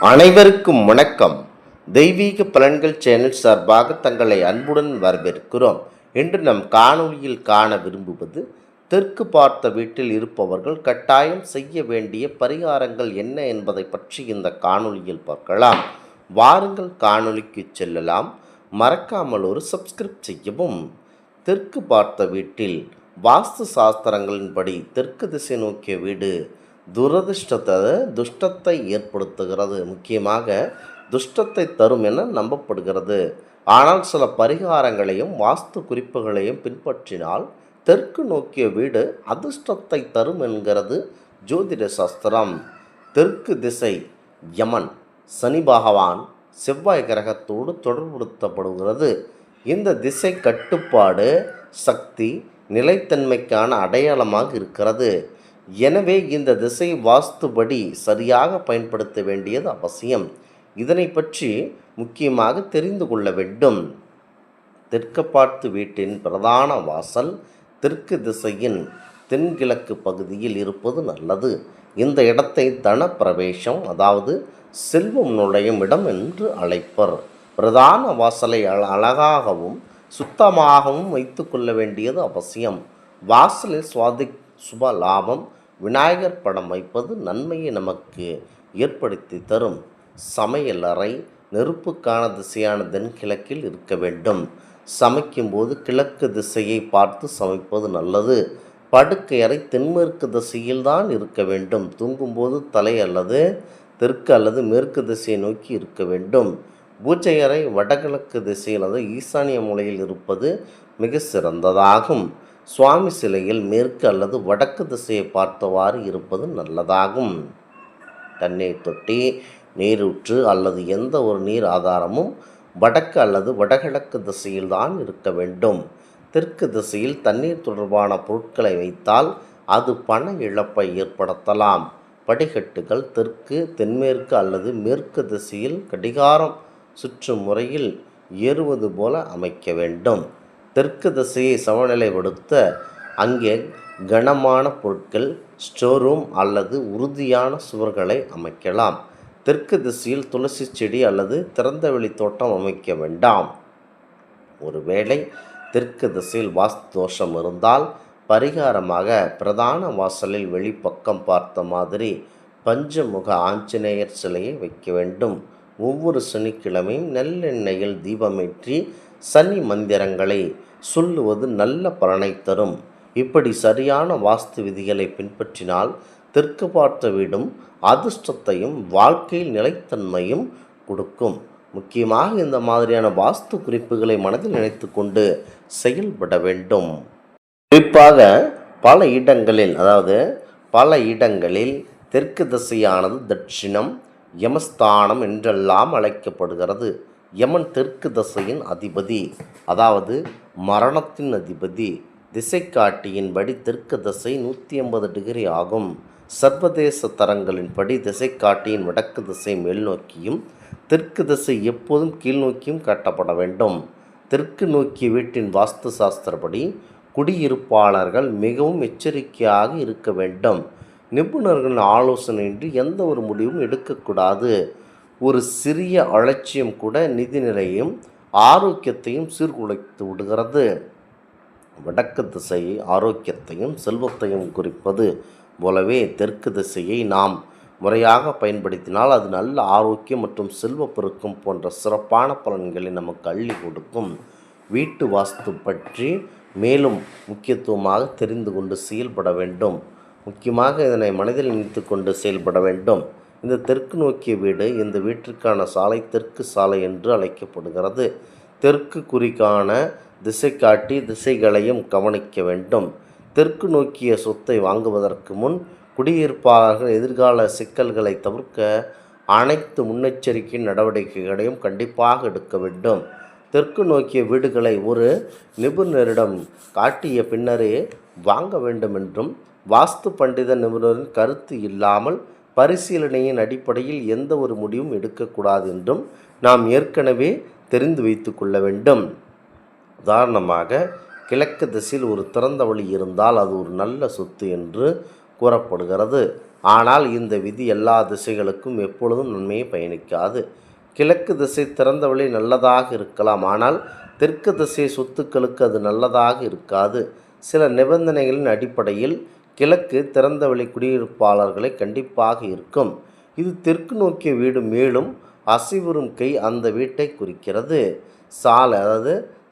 அனைவருக்கும் வணக்கம். தெய்வீக பலன்கள் சேனல் சார்பாக தங்களை அன்புடன் வரவேற்கிறோம். இன்று நம் காணொளியில் காண விரும்புவது, தெற்கு பார்த்த வீட்டில் இருப்பவர்கள் கட்டாயம் செய்ய வேண்டிய பரிகாரங்கள் என்ன என்பதை பற்றி இந்த காணொளியில் பார்க்கலாம். வாருங்கள் காணொளிக்கு செல்லலாம். மறக்காமல் ஒரு சப்ஸ்கிரைப் செய்யவும். தெற்கு பார்த்த வீட்டில் வாஸ்து சாஸ்திரங்களின்படி தெற்கு திசை நோக்கிய வீடு துஷ்டத்தை ஏற்படுத்துகிறது. முக்கியமாக துஷ்டத்தை தரும் என நம்பப்படுகிறது. ஆனால் சில பரிகாரங்களையும் வாஸ்து குறிப்புகளையும் பின்பற்றினால் தெற்கு நோக்கிய வீடு அதிர்ஷ்டத்தை தரும் என்கிறது ஜோதிட சாஸ்திரம். தெற்கு திசை யமன், சனி பகவான், செவ்வாய் கிரகத்தோடு தொடர்புபடுத்தப்படுகிறது. இந்த திசை கட்டுப்பாடு, சக்தி, நிலைத்தன்மைக்கான அடையாளமாக இருக்கிறது. எனவே இந்த திசை வாஸ்துபடி சரியாக பயன்படுத்த வேண்டியது அவசியம். இதனை பற்றி முக்கியமாக தெரிந்து கொள்ள வேண்டும். தெற்கு பார்த்து வீட்டின் பிரதான வாசல் தெற்கு திசையின் தென்கிழக்கு பகுதியில் இருப்பது நல்லது. இந்த இடத்தை தன பிரவேசம், அதாவது செல்வம் நுழையும் இடம் என்று அழைப்பர். பிரதான வாசலை அழகாகவும் சுத்தமாகவும் வைத்து கொள்ள வேண்டியது அவசியம். வாசலில் சுப லாபம், விநாயகர் படம் வைப்பது நன்மையை நமக்கு ஏற்படுத்தி தரும். சமையல் அறை நெருப்புக்கான திசையான தென்கிழக்கில் இருக்க வேண்டும். சமைக்கும்போது கிழக்கு திசையை பார்த்து சமைப்பது நல்லது. படுக்கை அறை தென்மேற்கு திசையில்தான் இருக்க வேண்டும். தூங்கும்போது தலை அல்லது தெற்கு அல்லது மேற்கு திசையை நோக்கி இருக்க வேண்டும். பூஜை அறை வடகிழக்கு திசையில் அல்லது ஈசானிய மூலையில் இருப்பது மிக சிறந்ததாகும். சுவாமி சிலையில் மேற்கு அல்லது வடக்கு திசையை பார்த்தவாறு இருப்பது நல்லதாகும். தண்ணீர் தொட்டி, நீரூற்று அல்லது எந்த ஒரு நீர் ஆதாரமும் வடக்கு அல்லது வடகிழக்கு திசையில்தான் இருக்க வேண்டும். தெற்கு திசையில் தண்ணீர் தொடர்பான பொருட்களை வைத்தால் அது பண இழப்பை ஏற்படுத்தலாம். படிக்கட்டுகள் தெற்கு, தென்மேற்கு அல்லது மேற்கு திசையில் கடிகாரம் சுற்றும் முறையில் ஏறுவது போல அமைக்க வேண்டும். தெற்கு திசையை சமநிலைப்படுத்த அங்கே கனமான பொருட்கள், ஸ்டோரூம் அல்லது உறுதியான சுவர்களை அமைக்கலாம். தெற்கு திசையில் துளசி செடி அல்லது திறந்தவெளி தோட்டம் அமைக்க வேண்டாம். ஒருவேளை தெற்கு திசையில் வாஸ்து தோஷம் இருந்தால் பரிகாரமாக பிரதான வாசலில் வெளிப்பக்கம் பார்த்த மாதிரி பஞ்சமுக ஆஞ்சநேயர் சிலையை வைக்க வேண்டும். ஒவ்வொரு சனிக்கிழமையும் நல்லெண்ணெயில் தீபமேற்றி சனி மந்திரங்களை சொல்லுவது நல்ல பலனை தரும். இப்படி சரியான வாஸ்து விதிகளை பின்பற்றினால் தெற்கு பார்த்த வீடும் அதிர்ஷ்டத்தையும் வாழ்க்கையில் நிலைத்தன்மையும் கொடுக்கும். முக்கியமாக இந்த மாதிரியான வாஸ்து குறிப்புகளை மனதில் நினைத்து கொண்டு செயல்பட வேண்டும். குறிப்பாக பல இடங்களில் தெற்கு திசையானது தட்சிணம், யமஸ்தானம் என்றெல்லாம் அழைக்கப்படுகிறது. யமன் தெற்கு திசையின் அதிபதி, அதாவது மரணத்தின் அதிபதி. திசை காட்டியின்படி தெற்கு திசை 180 டிகிரி ஆகும். சர்வதேச தரங்களின்படி திசை காட்டியின் வடக்கு திசை மேல் நோக்கியும் தெற்கு திசை எப்போதும் கீழ் நோக்கியும் காட்டப்பட வேண்டும். தெற்கு நோக்கிய வீட்டின் வாஸ்து சாஸ்திரப்படி குடியிருப்பாளர்கள் மிகவும் எச்சரிக்கையாக இருக்க வேண்டும். நிபுணர்களின் ஆலோசனையின்றி எந்த ஒரு முடிவும் எடுக்கக்கூடாது. ஒரு சிறிய அலட்சியம் கூட நிதி நிலையையும் ஆரோக்கியத்தையும் சீர்குலைத்து விடுகிறது. வடக்கு திசை ஆரோக்கியத்தையும் செல்வத்தையும் குறிப்பது போலவே தெற்கு திசையை நாம் முறையாக பயன்படுத்தினால் அது நல்ல ஆரோக்கியம் மற்றும் செல்வ பெருக்கம் போன்ற சிறப்பான பலன்களை நமக்கு அள்ளி கொடுக்கும். வீட்டு வாஸ்து பற்றி மேலும் முக்கியத்துவமாக தெரிந்து கொண்டு செயல்பட வேண்டும். முக்கியமாக இதனை மனதில் நினைத்து கொண்டு செயல்பட வேண்டும். இந்த தெற்கு நோக்கிய வீடு, இந்த வீட்டிற்கான சாலை தெற்கு சாலை என்று அழைக்கப்படுகிறது. தெற்கு குறிக்கான திசை காட்டி திசைகளையும் கவனிக்க வேண்டும். தெற்கு நோக்கிய சொத்தை வாங்குவதற்கு முன் குடியிருப்பாளர்கள் எதிர்கால சிக்கல்களை தவிர்க்க அனைத்து முன்னெச்சரிக்கை நடவடிக்கைகளையும் கண்டிப்பாக எடுக்க வேண்டும். தெற்கு நோக்கிய வீடுகளை ஒரு நிபுணரிடம் காட்டிய பின்னரே வாங்க வேண்டும் என்றும், வாஸ்து பண்டித நிபுணரின் கருத்து இல்லாமல் பரிசீலனையின் அடிப்படையில் எந்த ஒரு முடிவும் எடுக்கக்கூடாது என்றும் நாம் ஏற்கனவே தெரிந்து வைத்து கொள்ள வேண்டும். உதாரணமாக, கிழக்கு திசையில் ஒரு திறந்த வழி இருந்தால் அது ஒரு நல்ல சொத்து என்று கூறப்படுகிறது. ஆனால் இந்த விதி எல்லா திசைகளுக்கும் எப்பொழுதும் நன்மையை பயணிக்காது. கிழக்கு திசை திறந்த வழி நல்லதாக இருக்கலாம், ஆனால் தெற்கு திசை சொத்துக்களுக்கு அது நல்லதாக இருக்காது. சில நிபந்தனைகளின் அடிப்படையில் கிழக்கு திறந்த வழி குடியிருப்பாளர்களை கண்டிப்பாக இருக்கும். இது தெற்கு நோக்கிய வீடு, மேலும் அசைவுறும் கை அந்த வீட்டை குறிக்கிறது.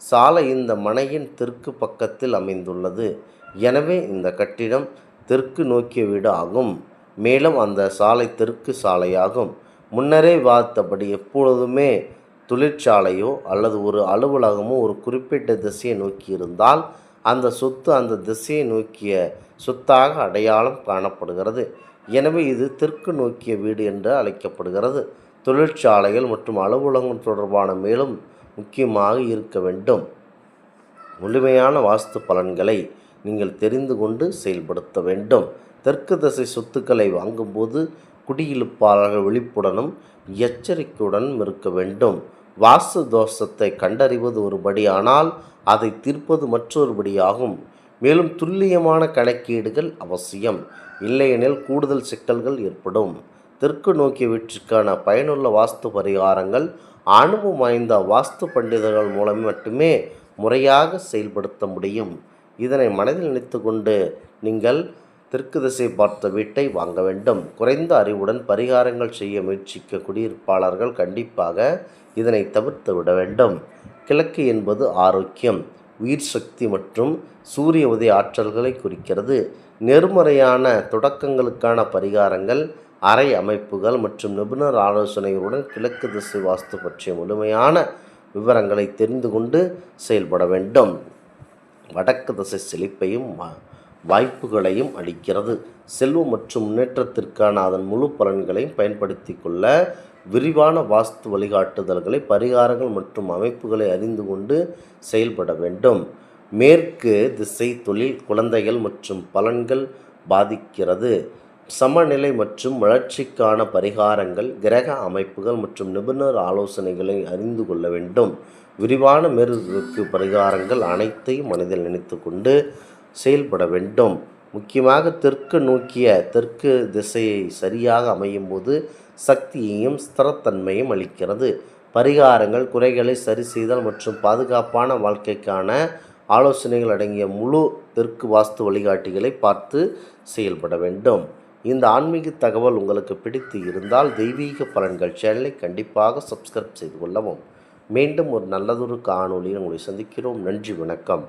சாலை இந்த மனையின் தெற்கு பக்கத்தில் அமைந்துள்ளது. எனவே இந்த கட்டிடம் தெற்கு நோக்கிய வீடு ஆகும். மேலும் அந்த சாலை தெற்கு சாலையாகும். முன்னரே விவாதித்தபடி எப்பொழுதுமே தொழிற்சாலையோ அல்லது ஒரு அலுவலகமோ ஒரு குறிப்பிட்ட திசையை நோக்கி இருந்தால் அந்த சொத்து அந்த திசையை நோக்கிய சொத்தாக அடையாளம் காணப்படுகிறது. எனவே இது தெற்கு நோக்கிய வீடு என்று அழைக்கப்படுகிறது. தொழிற்சாலைகள் மற்றும் அலுவலகம் தொடர்பான மேலும் முக்கியமாக இருக்க வேண்டும். முழுமையான வாஸ்து பலன்களை நீங்கள் தெரிந்து கொண்டு செயல்படுத்த வேண்டும். தெற்கு திசை சொத்துக்களை வாங்கும்போது குடியிருப்பாளர்கள் விழிப்புடனும் எச்சரிக்கையுடனும் இருக்க வேண்டும். வாஸ்து தோஷத்தை கண்டறிவது ஒருபடி, ஆனால் அதை தீர்ப்பது மற்றொருபடியாகும். மேலும் துல்லியமான கணக்கீடுகள் அவசியம், இல்லையெனில் கூடுதல் சிக்கல்கள் ஏற்படும். தெற்கு நோக்கிய வீட்டிற்கான பயனுள்ள வாஸ்து பரிகாரங்கள் அனுபவம் வாய்ந்த வாஸ்து பண்டிதர்கள் மூலம் மட்டுமே முறையாக செயல்படுத்த முடியும். இதனை மனதில் நினைத்து கொண்டு நீங்கள் தெற்கு திசை பார்த்த வீட்டை வாங்க வேண்டும். குறைந்த அறிவுடன் பரிகாரங்கள் செய்ய முயற்சிக்க குடியிருப்பாளர்கள் கண்டிப்பாக இதனை தவிர்த்து விட வேண்டும். கிழக்கு என்பது ஆரோக்கியம், உயிர் சக்தி மற்றும் சூரிய உதய ஆற்றல்களை குறிக்கிறது. நேர்மறையான தொடக்கங்களுக்கான பரிகாரங்கள், அறை அமைப்புகள் மற்றும் நிபுணர் ஆலோசனைகளுடன் கிழக்கு திசை வாஸ்து பற்றிய முழுமையான விவரங்களை தெரிந்து கொண்டு செயல்பட வேண்டும். வடக்கு திசை செழிப்பையும் வாய்ப்புகளையும் அளிக்கிறது. செல்வம் மற்றும் முன்னேற்றத்திற்கான அதன் முழு பலன்களையும் பயன்படுத்தி கொள்ள விரிவான வாஸ்து வழிகாட்டுதல்களை, பரிகாரங்கள் மற்றும் அமைப்புகளை அறிந்து கொண்டு செயல்பட வேண்டும். மேற்கு திசை தொழில், குழந்தைகள் மற்றும் பலன்கள் பாதிக்கிறது. சமநிலை மற்றும் வளர்ச்சிக்கான பரிகாரங்கள், கிரக அமைப்புகள் மற்றும் நிபுணர் ஆலோசனைகளை அறிந்து கொள்ள வேண்டும். விரிவான மேற்கு பரிகாரங்கள் அனைத்தையும் மனதில் நினைத்து கொண்டு செயல்பட வேண்டும். முக்கியமாக தெற்கு திசையை சரியாக அமையும் போது சக்தியையும் ஸ்திரத்தன்மையும் அளிக்கிறது. பரிகாரங்கள், குறைகளை சரி செய்தல் மற்றும் பாதுகாப்பான வாழ்க்கைக்கான ஆலோசனைகள் அடங்கிய முழு தெற்கு வாஸ்து வழிகாட்டிகளை பார்த்து செயல்பட வேண்டும். இந்த ஆன்மீக தகவல் உங்களுக்கு பிடித்து இருந்தால் தெய்வீக பலன்கள் சேனலை கண்டிப்பாக சப்ஸ்கிரைப் செய்து கொள்ளவும். மீண்டும் ஒரு நல்லதொரு காணொளியில் உங்களை சந்திக்கிறோம். நன்றி, வணக்கம்.